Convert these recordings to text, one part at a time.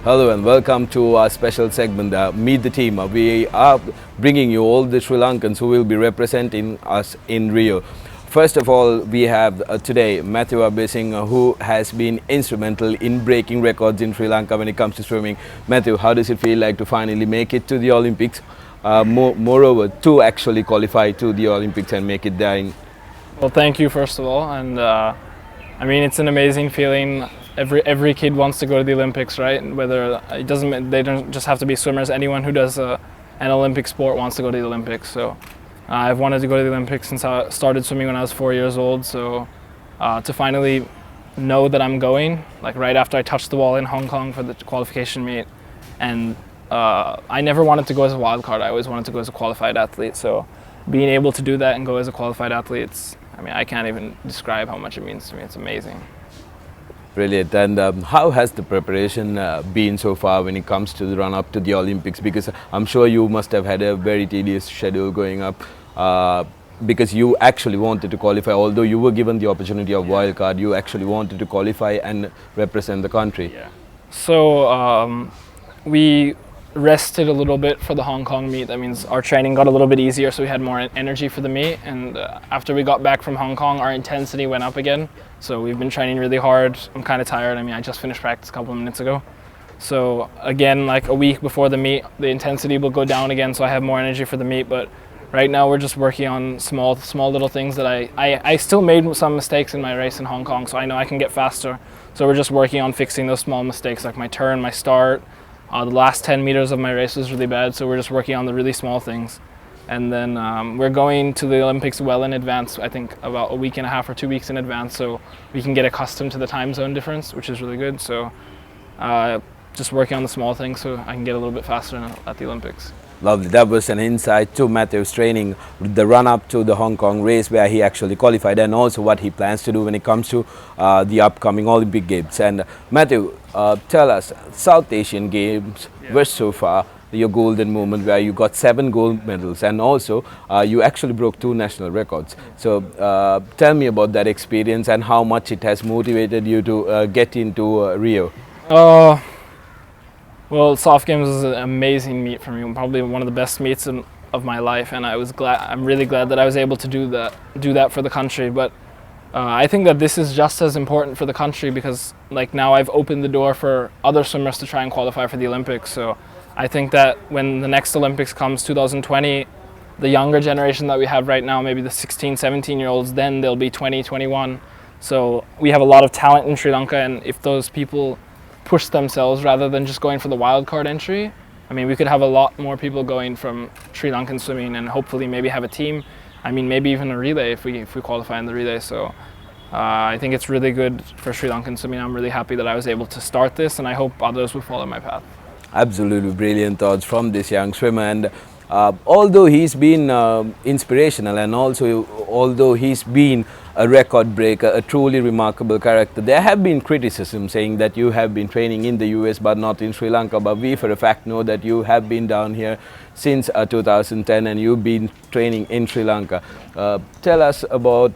Hello and welcome to our special segment, Meet the Team. We are bringing you all the Sri Lankans who will be representing us in Rio. First of all, we have today Matthew Abeysinghe, who has been instrumental in breaking records in Sri Lanka when it comes to swimming. Matthew, how does it feel like to finally make it to the Olympics? Moreover, to actually qualify to the Olympics and make it there. Well, thank you first of all, and I mean it's an amazing feeling. Every kid wants to go to the Olympics, right? Whether they don't just have to be swimmers. Anyone who does an Olympic sport wants to go to the Olympics. So I've wanted to go to the Olympics since I started swimming when I was 4 years old. So to finally know that I'm going, like right after I touched the wall in Hong Kong for the qualification meet, and I never wanted to go as a wild card. I always wanted to go as a qualified athlete. So being able to do that and go as a qualified athlete, I can't even describe how much it means to me. It's amazing. Brilliant. And how has the preparation been so far when it comes to the run up to the Olympics? Because I'm sure you must have had a very tedious schedule going up because you actually wanted to qualify. Although you were given the opportunity of wildcard, you actually wanted to qualify and represent the country. Yeah. So we rested a little bit for the Hong Kong meet. That means our training got a little bit easier, so we had more energy for the meet. And after we got back from Hong Kong, our intensity went up again. So we've been training really hard. I'm kind of tired. I just finished practice a couple of minutes ago. So again, like a week before the meet, the intensity will go down again, so I have more energy for the meet. But right now we're just working on small little things that I still made some mistakes in my race in Hong Kong, so I know I can get faster. So we're just working on fixing those small mistakes, like my turn, my start. The last 10 meters of my race was really bad, so we're just working on the really small things. And then we're going to the Olympics well in advance, I think about a week and a half or 2 weeks in advance, so we can get accustomed to the time zone difference, which is really good. So just working on the small things so I can get a little bit faster at the Olympics. Lovely. That was an insight to Matthew's training, the run-up to the Hong Kong race where he actually qualified, and also what he plans to do when it comes to the upcoming Olympic Games. And Matthew, tell us, South Asian Games were so far your golden moment where you got 7 gold medals, and also you actually broke 2 national records. So tell me about that experience and how much it has motivated you to get into Rio. Well, South Games was an amazing meet for me, probably one of the best meets of my life, and I'm really glad that I was able to do that for the country. But I think that this is just as important for the country because like now I've opened the door for other swimmers to try and qualify for the Olympics. So I think that when the next Olympics comes, 2020, the younger generation that we have right now, maybe the 16, 17-year-olds, then they'll be 20, 21. So we have a lot of talent in Sri Lanka, and if those people push themselves rather than just going for the wild card entry, we could have a lot more people going from Sri Lankan swimming and hopefully maybe have a team. Maybe even a relay if we qualify in the relay. So I think it's really good for Sri Lankan swimming. I'm really happy that I was able to start this, and I hope others will follow my path. Absolutely brilliant thoughts from this young swimmer, and although he's been inspirational, and also although he's been a record breaker, a truly remarkable character, there have been criticisms saying that you have been training in the US but not in Sri Lanka, but we for a fact know that you have been down here since 2010 and you've been training in Sri Lanka. Tell us about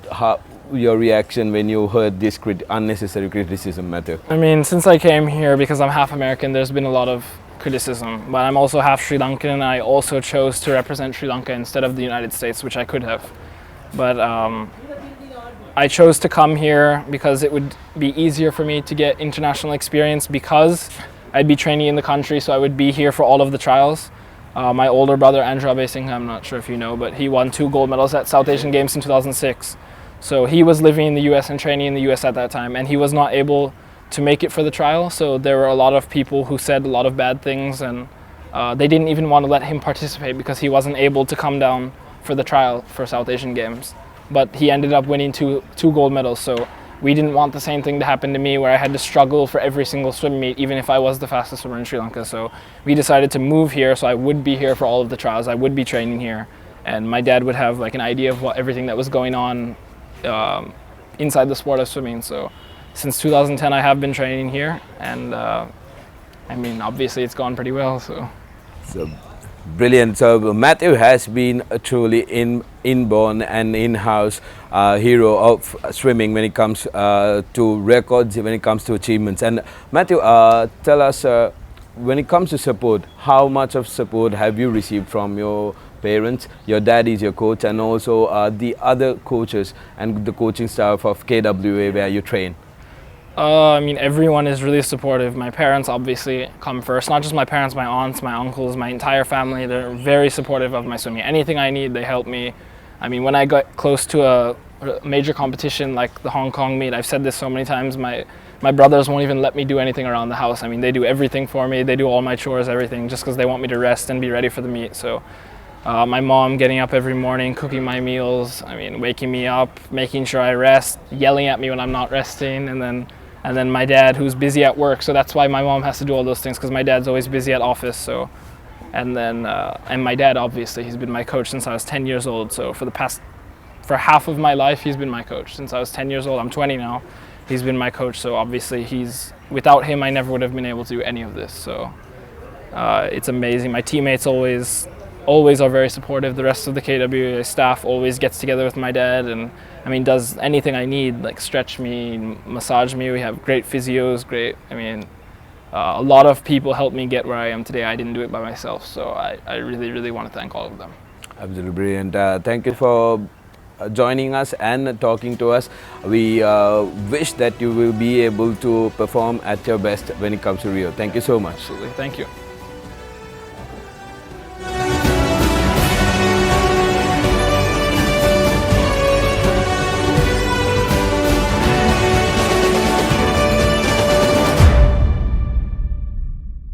your reaction when you heard this unnecessary criticism, Matthew. Since I came here, because I'm half American, there's been a lot of criticism, but I'm also half Sri Lankan, and I also chose to represent Sri Lanka instead of the United States, which I could have. But I chose to come here because it would be easier for me to get international experience because I'd be training in the country, so I would be here for all of the trials. My older brother, Andrew Abeysinghe, I'm not sure if you know, but he won 2 gold medals at South Asian Games in 2006. So he was living in the US and training in the US at that time, and he was not able to make it for the trial. So there were a lot of people who said a lot of bad things, and they didn't even want to let him participate because he wasn't able to come down for the trial for South Asian Games. But he ended up winning two gold medals. So we didn't want the same thing to happen to me where I had to struggle for every single swim meet, even if I was the fastest swimmer in Sri Lanka. So we decided to move here so I would be here for all of the trials. I would be training here, and my dad would have like an idea of everything that was going on inside the sport of swimming. So since 2010 I have been training here, and obviously it's gone pretty well. So brilliant. So Matthew has been a truly inborn and in-house hero of swimming when it comes to records, when it comes to achievements. And Matthew, tell us when it comes to support, how much of support have you received from your parents? Your dad is your coach, and also the other coaches and the coaching staff of KWA where you train. I mean, everyone is really supportive. My parents obviously come first. Not just my parents, my aunts, my uncles, my entire family. They're very supportive of my swimming. Anything I need, they help me. I mean, when I got close to a major competition like the Hong Kong meet, I've said this so many times, my brothers won't even let me do anything around the house. I mean, they do everything for me. They do all my chores, everything, just because they want me to rest and be ready for the meet. So my mom getting up every morning, cooking my meals, I mean, waking me up, making sure I rest, yelling at me when I'm not resting, and then my dad, who's busy at work. So that's why my mom has to do all those things, because my dad's always busy at office. So, and my dad, obviously, he's been my coach since I was 10 years old. So for half of my life, he's been my coach since I was 10 years old. I'm 20 now. He's been my coach. So obviously, without him, I never would have been able to do any of this. So it's amazing. My teammates always are very supportive. The rest of the KWA staff always gets together with my dad and, I mean, does anything I need, like stretch me, massage me. We have great physios, a lot of people helped me get where I am today. I didn't do it by myself, so I really, really want to thank all of them. Absolutely brilliant. Thank you for joining us and talking to us. We wish that you will be able to perform at your best when it comes to Rio. Thank you so much. Absolutely, thank you.